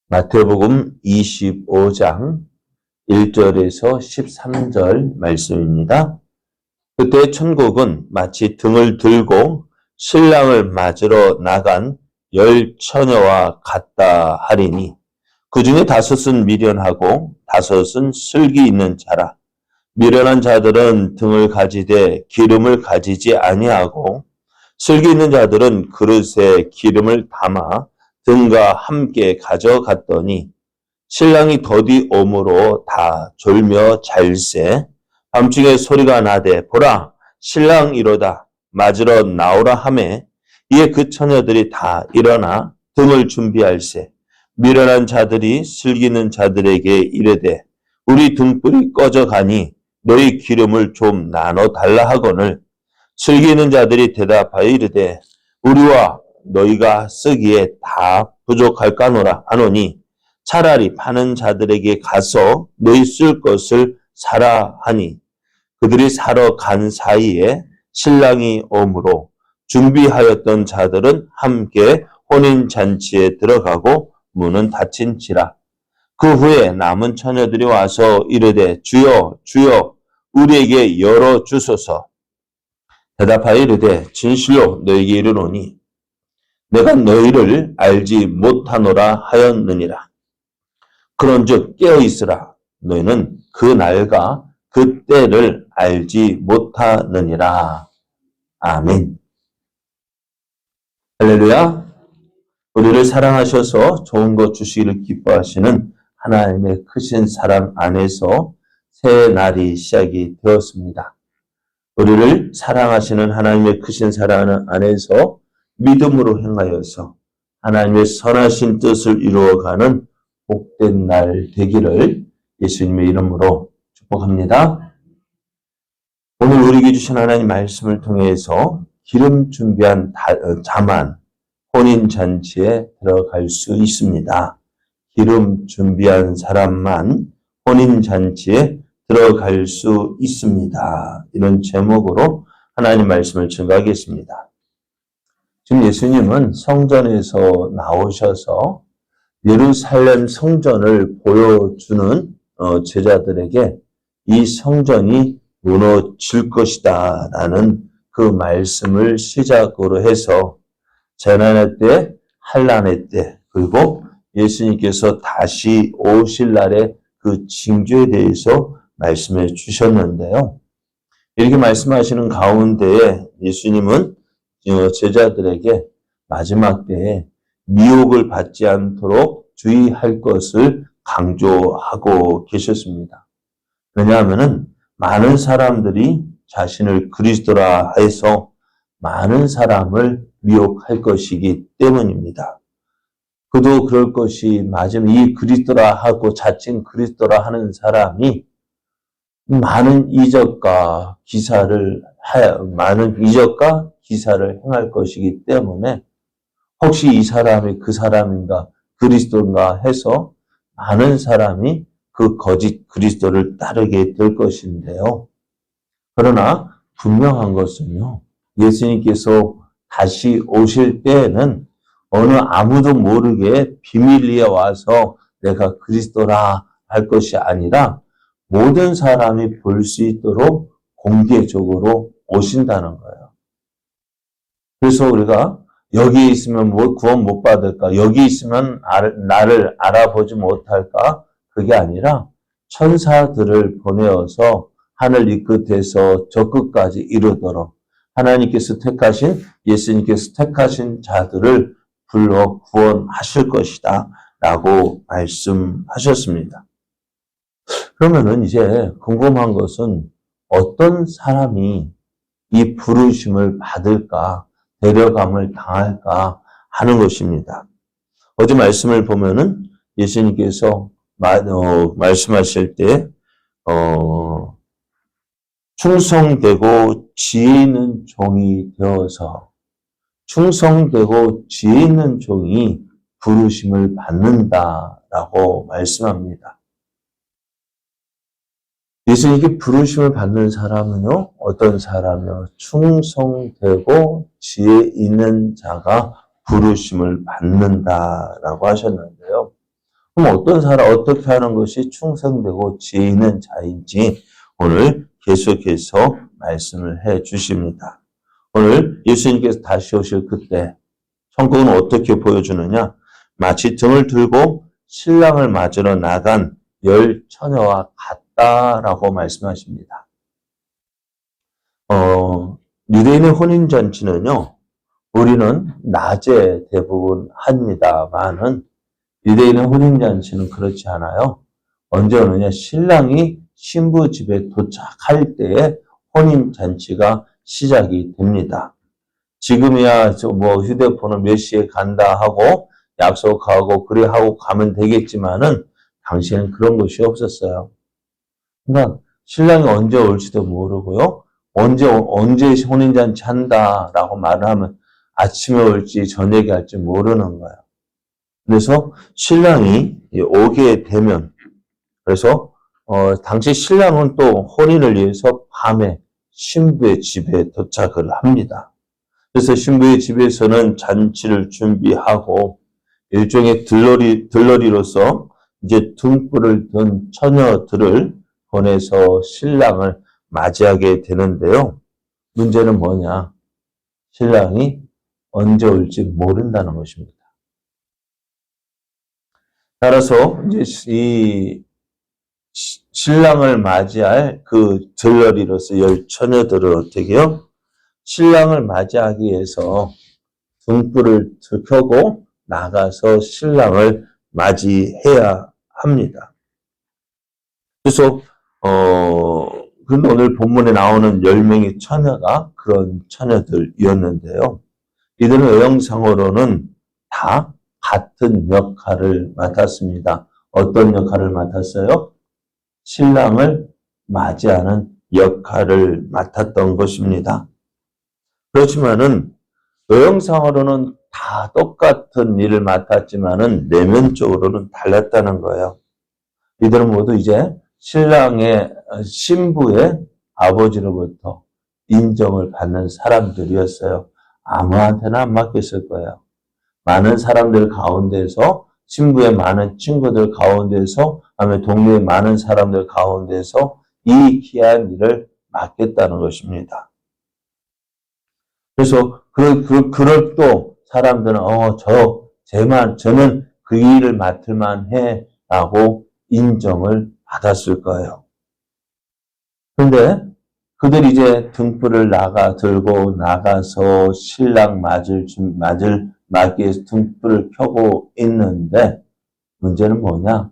마태복음 25장 1절에서 13절 말씀입니다. 그때 천국은 마치 등을 들고 신랑을 맞으러 나간 10처녀와 같다 하리니 그 중에 5은 미련하고 5은 슬기 있는 자라. 미련한 자들은 등을 가지되 기름을 가지지 아니하고 슬기 있는 자들은 그릇에 기름을 담아 등과 함께 가져갔더니 신랑이 더디 오므로 다 졸며 잘세. 밤중에 소리가 나되 보라 신랑 이로다 맞으러 나오라 하매 이에 그 처녀들이 다 일어나 등을 준비할세. 미련한 자들이 슬기 있는 자들에게 이르되 우리 등불이 꺼져가니 너희 기름을 좀 나눠 달라 하거늘 슬기 있는 자들이 대답하여 이르되 우리와 너희가 쓰기에 다 부족할까노라 하노니 차라리 파는 자들에게 가서 너희 쓸 것을 사라 하니 그들이 사러 간 사이에 신랑이 오므로 준비하였던 자들은 함께 혼인잔치에 들어가고 문은 닫힌지라. 그 후에 남은 처녀들이 와서 이르되 주여 주여 우리에게 열어주소서. 대답하여 이르되 진실로 너희에게 이르노니 내가 너희를 알지 못하노라 하였느니라. 그런즉 깨어있으라. 너희는 그 날과 그 때를 알지 못하느니라. 아멘. 할렐루야. 우리를 사랑하셔서 좋은 것 주시기를 기뻐하시는 하나님의 크신 사랑 안에서 새 날이 시작이 되었습니다. 우리를 사랑하시는 하나님의 크신 사랑 안에서 믿음으로 행하여서 하나님의 선하신 뜻을 이루어가는 복된 날 되기를 예수님의 이름으로 축복합니다. 오늘 우리에게 주신 하나님 말씀을 통해서 기름 준비한 자만 혼인잔치에 들어갈 수 있습니다. 기름 준비한 사람만 혼인잔치에 들어갈 수 있습니다. 이런 제목으로 하나님 말씀을 증거하겠습니다. 지금 예수님은 성전에서 나오셔서 예루살렘 성전을 보여주는 제자들에게 이 성전이 무너질 것이다 라는 그 말씀을 시작으로 해서 재난의 때, 환난의 때, 그리고 예수님께서 다시 오실 날의 그 징조에 대해서 말씀해 주셨는데요. 이렇게 말씀하시는 가운데에 예수님은 제자들에게 마지막 때에 미혹을 받지 않도록 주의할 것을 강조하고 계셨습니다. 왜냐하면 많은 사람들이 자신을 그리스도라 해서 많은 사람을 미혹할 것이기 때문입니다. 그도 그럴 것이 맞으면 이 그리스도라 하고 자칭 그리스도라 하는 사람이 많은 이적과 기사를 행할 것이기 때문에 혹시 이 사람이 그 사람인가 그리스도인가 해서 많은 사람이 그 거짓 그리스도를 따르게 될 것인데요. 그러나 분명한 것은요. 예수님께서 다시 오실 때에는 어느 아무도 모르게 비밀리에 와서 내가 그리스도라 할 것이 아니라 모든 사람이 볼 수 있도록 공개적으로 오신다는 거예요. 그래서 우리가 여기 있으면 구원 못 받을까? 여기 있으면 나를 알아보지 못할까? 그게 아니라 천사들을 보내어서 하늘 이 끝에서 저 끝까지 이르도록 하나님께서 택하신 예수님께서 택하신 자들을 불러 구원하실 것이다 라고 말씀하셨습니다. 그러면은 이제 궁금한 것은 어떤 사람이 이 부르심을 받을까, 데려감을 당할까 하는 것입니다. 어제 말씀을 보면은 예수님께서 말씀하실 때, 충성되고 지혜 있는 종이 되어서 충성되고 지혜 있는 종이 부르심을 받는다라고 말씀합니다. 예수님께 부르심을 받는 사람은요, 어떤 사람이요? 충성되고 지혜 있는 자가 부르심을 받는다라고 하셨는데요. 그럼 어떤 사람, 어떻게 하는 것이 충성되고 지혜 있는 자인지 오늘 계속해서 말씀을 해 주십니다. 오늘 예수님께서 다시 오실 그때 천국은 어떻게 보여주느냐? 마치 등을 들고 신랑을 맞으러 나간 열 처녀와 같다라고 말씀하십니다. 유대인의 혼인잔치는요, 우리는 낮에 대부분 합니다만은 유대인의 혼인잔치는 그렇지 않아요. 언제 오느냐? 신랑이 신부 집에 도착할 때에 혼인잔치가 시작이 됩니다. 지금이야 뭐 휴대폰을 몇 시에 간다 하고 약속하고 그래 하고 가면 되겠지만은 당시에는 그런 것이 없었어요. 그러니까 신랑이 언제 올지도 모르고요. 언제 혼인잔치 한다라고 말을 하면 아침에 올지 저녁에 할지 모르는 거예요. 그래서 신랑이 오게 되면 그래서 당시 신랑은 또 혼인을 위해서 밤에 신부의 집에 도착을 합니다. 그래서 신부의 집에서는 잔치를 준비하고 일종의 들러리로서 이제 등불을 든 처녀들을 보내서 신랑을 맞이하게 되는데요. 문제는 뭐냐? 신랑이 언제 올지 모른다는 것입니다. 따라서 이제 이 신랑을 맞이할 그 들러리로서 열 처녀들을 어떻게요? 신랑을 맞이하기 위해서 등불을 켜고 나가서 신랑을 맞이해야 합니다. 그래서 근데 오늘 본문에 나오는 10명의 처녀가 그런 처녀들이었는데요. 이들은 외형상으로는 다 같은 역할을 맡았습니다. 어떤 역할을 맡았어요? 신랑을 맞이하는 역할을 맡았던 것입니다. 그렇지만은 외형상으로는 다 똑같은 일을 맡았지만은 내면적으로는 달랐다는 거예요. 이들은 모두 이제 신부의 아버지로부터 인정을 받는 사람들이었어요. 아무한테나 안 맡겼을 거예요. 많은 사람들 가운데서 신부의 많은 친구들 가운데서 아니면 동네의 많은 사람들 가운데서 이 귀한 일을 맡겠다는 것입니다. 그래서 그럴 또 사람들은 저는 그 일을 맡을 만해 라고 인정을 받았을 거예요. 그런데 그들이 이제 등불을 들고 나가서 신랑 맞기 위해서 등불을 켜고 있는데 문제는 뭐냐?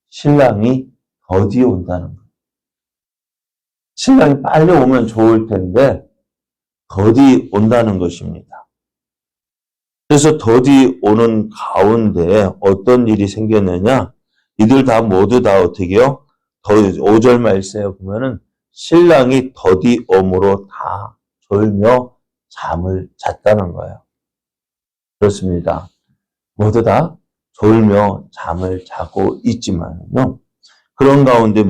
신랑이 더디 온다는 거예요. 신랑이 빨리 오면 좋을 텐데 더디 온다는 것입니다. 그래서 더디 오는 가운데 어떤 일이 생겼느냐? 이들 모두 다 어떻게요? 5절 말씀에 보면은 신랑이 더디 오므로 다 졸며 잠을 잤다는 거예요. 그렇습니다. 모두 다 졸며 잠을 자고 있지만요. 그런 가운데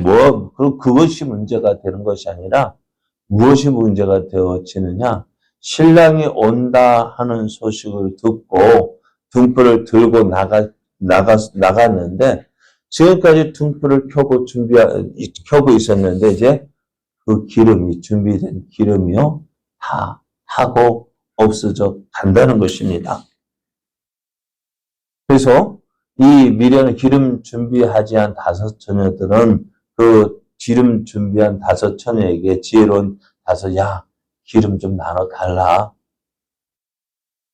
그것이 문제가 되는 것이 아니라 무엇이 문제가 되어지느냐? 신랑이 온다 하는 소식을 듣고 등불을 들고 나갔는데 지금까지 등불을 켜고 있었는데 이제 그 준비된 기름이요, 다 타고 없어져 간다는 것입니다. 그래서 이 미련을 기름 준비하지 않은 5 처녀들은 그 기름 준비한 5 처녀에게 지혜로운 야, 기름 좀 나눠달라.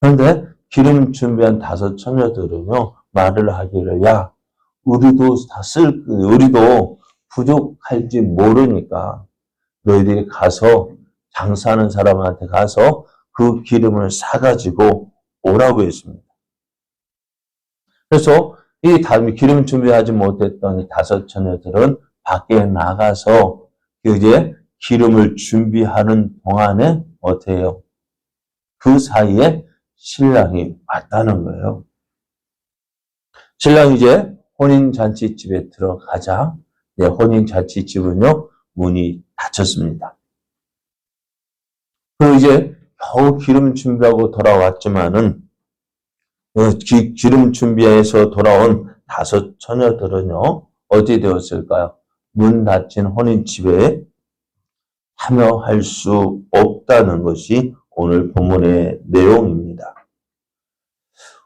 그런데 기름 준비한 5 처녀들은요, 말을 하기를, 야, 우리도 부족할지 모르니까 너희들이 가서 장사하는 사람한테 가서 그 기름을 사가지고 오라고 했습니다. 그래서 이 기름 준비하지 못했던 이 5 처녀들은 밖에 나가서 이제 기름을 준비하는 동안에 어때요? 그 사이에 신랑이 왔다는 거예요. 신랑이 이제 혼인잔치집에 들어가자 혼인잔치집은요, 문이 닫혔습니다. 그리고 이제 겨우 기름 준비하고 돌아왔지만은 기름 준비해서 돌아온 5 처녀들은요, 어디 되었을까요? 문 닫힌 혼인집에 참여할 수 없다는 것이 오늘 본문의 내용입니다.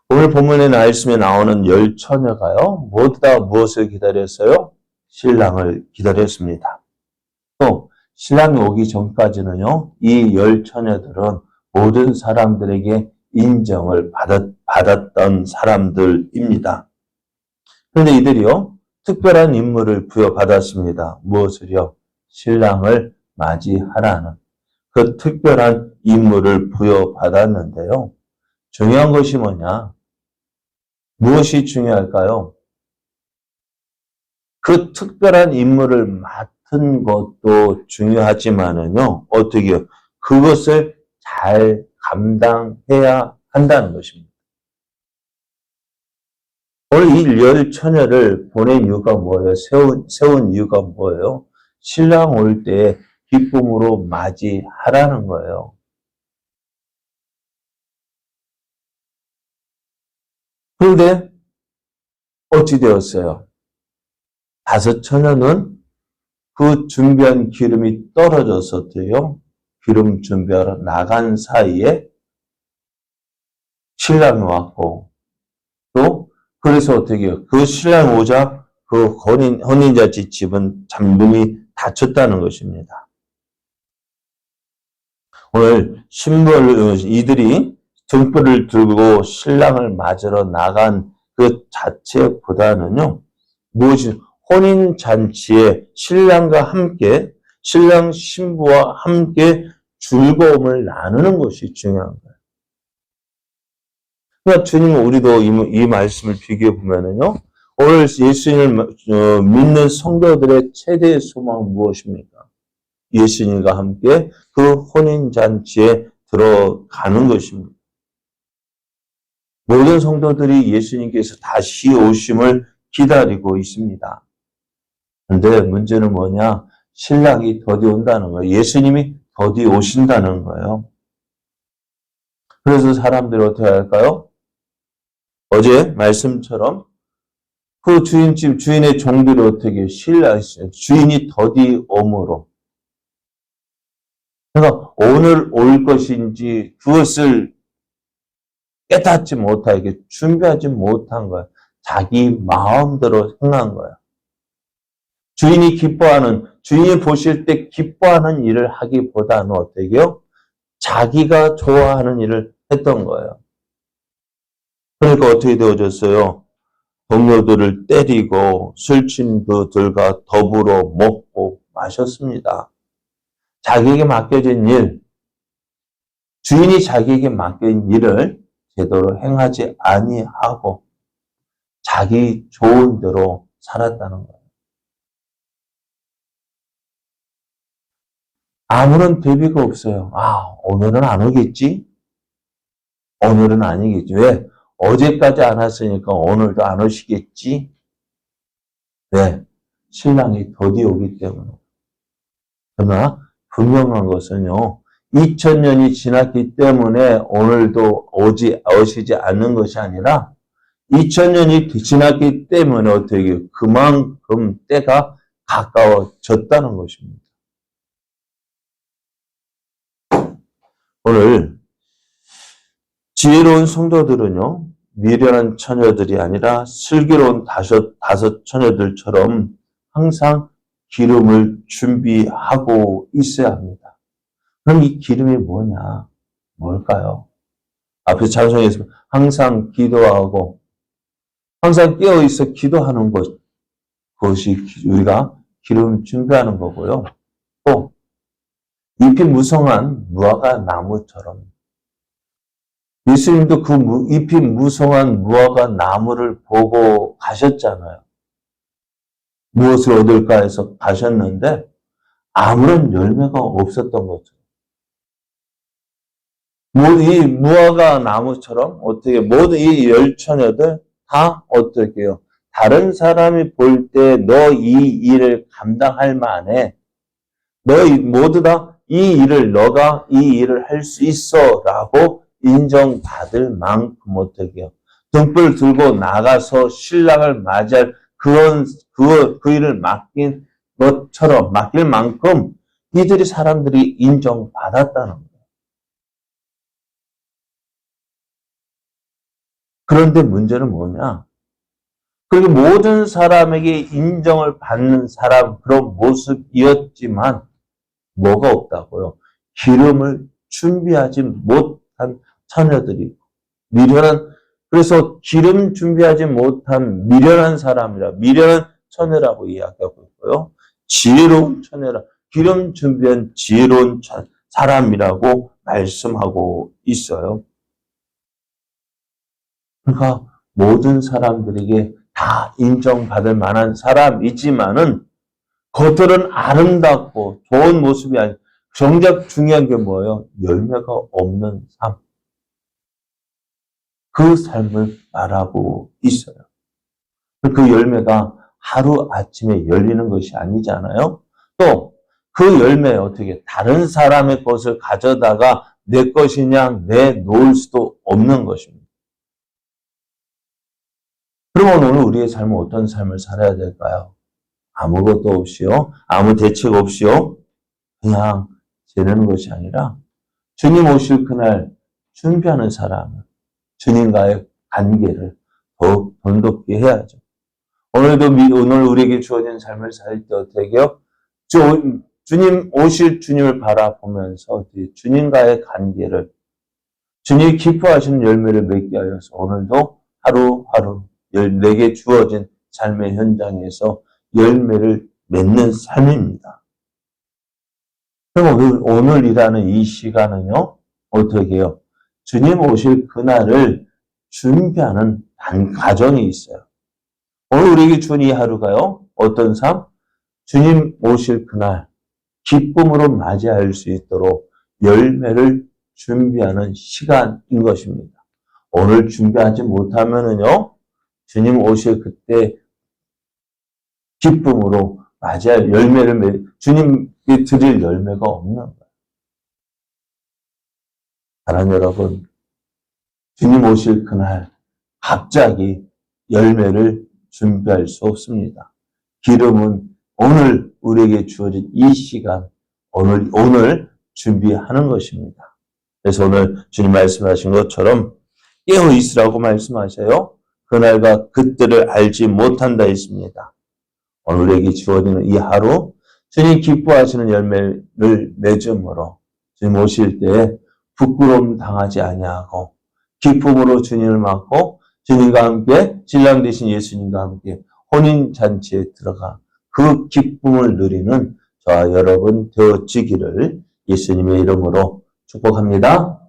오늘 본문에 말씀에 나오는 10 처녀가요, 모두 다 무엇을 기다렸어요? 신랑을 기다렸습니다. 또 신랑이 오기 전까지는요, 이 10 처녀들은 모든 사람들에게 인정을 받았던 사람들입니다. 그런데 이들이요, 특별한 임무를 부여받았습니다. 무엇을요? 신랑을 맞이하라는 그 특별한 임무를 부여받았는데요. 중요한 것이 뭐냐? 무엇이 중요할까요? 그 특별한 임무를 맡은 것도 중요하지만은요, 어떻게요? 그것을 잘 감당해야 한다는 것입니다. 오늘 이 10 처녀를 보낸 이유가 뭐예요? 세운 이유가 뭐예요? 신랑 올 때 기쁨으로 맞이하라는 거예요. 그런데 어찌 되었어요? 5 처녀는 그 준비한 기름이 떨어져서도요, 기름 준비하러 나간 사이에 신랑이 왔고, 또 그래서 어떻게 해요? 그 신랑이 오자 그 혼인잔치 집은 문이 닫혔다는 것입니다. 오늘 이들이 등불을 들고 신랑을 맞으러 나간 그 자체보다는요, 무엇이 혼인잔치에 신랑과 함께, 신랑 신부와 함께 즐거움을 나누는 것이 중요한 거예요. 그러니까 주님은 우리도 이 말씀을 비교해 보면은요, 오늘 예수님을 믿는 성도들의 최대의 소망은 무엇입니까? 예수님과 함께 그 혼인잔치에 들어가는 것입니다. 모든 성도들이 예수님께서 다시 오심을 기다리고 있습니다. 그런데 문제는 뭐냐? 신랑이 더디 온다는 거예요. 예수님이 더디 오신다는 거예요. 그래서 사람들이 어떻게 할까요? 어제 말씀처럼 그 주인의 종들이 어떻게 주인이 더디 오므로, 그러니까 오늘 올 것인지 그것을 깨닫지 못하게 준비하지 못한 거예요. 자기 마음대로 행한 거예요. 주인이 보실 때 기뻐하는 일을 하기보다는 어떻게 해요? 자기가 좋아하는 일을 했던 거예요. 그러니까 어떻게 되어졌어요? 동료들을 때리고 술친구들과 더불어 먹고 마셨습니다. 자기에게 맡겨진 일, 주인이 자기에게 맡긴 일을 제대로 행하지 아니하고 자기 좋은 대로 살았다는 거예요. 아무런 대비가 없어요. 오늘은 안 오겠지? 오늘은 아니겠지. 왜? 어제까지 안 왔으니까 오늘도 안 오시겠지? 왜? 신랑이 더디 오기 때문에. 그러나 분명한 것은요, 2000년이 지났기 때문에 오늘도 오시지 않는 것이 아니라 2000년이 지났기 때문에 어떻게 그만큼 때가 가까워졌다는 것입니다. 오늘 지혜로운 성도들은요, 미련한 처녀들이 아니라 슬기로운 5 처녀들처럼 항상 기름을 준비하고 있어야 합니다. 그럼 이 기름이 뭐냐? 뭘까요? 앞에 찬송에서 항상 기도하고 항상 깨어있어 기도하는 그것이 우리가 기름 준비하는 거고요. 또 잎이 무성한 무화과 나무처럼 예수님도 그 잎이 무성한 무화과 나무를 보고 가셨잖아요. 무엇을 얻을까 해서 가셨는데 아무런 열매가 없었던 거죠. 이 무화과 나무처럼 어떻게 모든 이 10 처녀들 다 어떻게 해요? 다른 사람이 볼 때 너 이 일을 감당할 만해. 모두 다 너가 이 일을 할 수 있어 라고 인정받을 만큼 어떻게 해요? 등불 들고 나가서 신랑을 맞이할 그 일을 맡긴 것처럼, 맡길 만큼 이들이 사람들이 인정받았다는 거예요. 그런데 문제는 뭐냐? 그리고 모든 사람에게 인정을 받는 사람, 그런 모습이었지만, 뭐가 없다고요? 기름을 준비하지 못한 처녀들이, 그래서 기름 준비하지 못한 미련한 사람이라, 미련한 처녀라고 이야기하고 있고요. 지혜로운 처녀라, 기름 준비한 지혜로운 사람이라고 말씀하고 있어요. 그러니까 모든 사람들에게 다 인정받을 만한 사람이지만은 겉으로는 아름답고 좋은 모습이 아니고 정작 중요한 게 뭐예요? 열매가 없는 삶. 그 삶을 말하고 있어요. 그 열매가 하루아침에 열리는 것이 아니잖아요. 또 그 열매 어떻게 다른 사람의 것을 가져다가 내 것이냐 내놓을 수도 없는 것입니다. 그러면 오늘 우리의 삶은 어떤 삶을 살아야 될까요? 아무것도 없이요. 아무 대책 없이요. 그냥 지내는 것이 아니라 주님 오실 그날 준비하는 사람은 주님과의 관계를 더욱 돈독히 해야죠. 오늘 우리에게 주어진 삶을 살 때 어떻게 해요? 주님 오실 주님을 바라보면서 주님과의 관계를, 주님이 기뻐하시는 열매를 맺게 하여서 오늘도 하루하루 내게 주어진 삶의 현장에서 열매를 맺는 삶입니다. 그럼 오늘이라는 이 시간은요, 어떻게 해요? 주님 오실 그날을 준비하는 과정이 있어요. 오늘 우리에게 준 이 하루가요, 어떤 삶? 주님 오실 그날, 기쁨으로 맞이할 수 있도록 열매를 준비하는 시간인 것입니다. 오늘 준비하지 못하면은요, 주님 오실 그때 기쁨으로 맞이할 주님이 드릴 열매가 없는 거예요. 사랑하는 여러분, 주님 오실 그날 갑자기 열매를 준비할 수 없습니다. 기름은 오늘 우리에게 주어진 이 시간, 오늘 준비하는 것입니다. 그래서 오늘 주님 말씀하신 것처럼 깨어 있으라고 말씀하셔요. 그날과 그때를 알지 못한다 했습니다. 오늘에게 주어지는 이 하루, 주님 기뻐하시는 열매를 맺음으로 주님 오실 때 부끄러움 당하지 아니하고 기쁨으로 주님을 맞고 주님과 함께 신랑 되신 예수님과 함께 혼인잔치에 들어가 그 기쁨을 누리는 저와 여러분 되어지기를 예수님의 이름으로 축복합니다.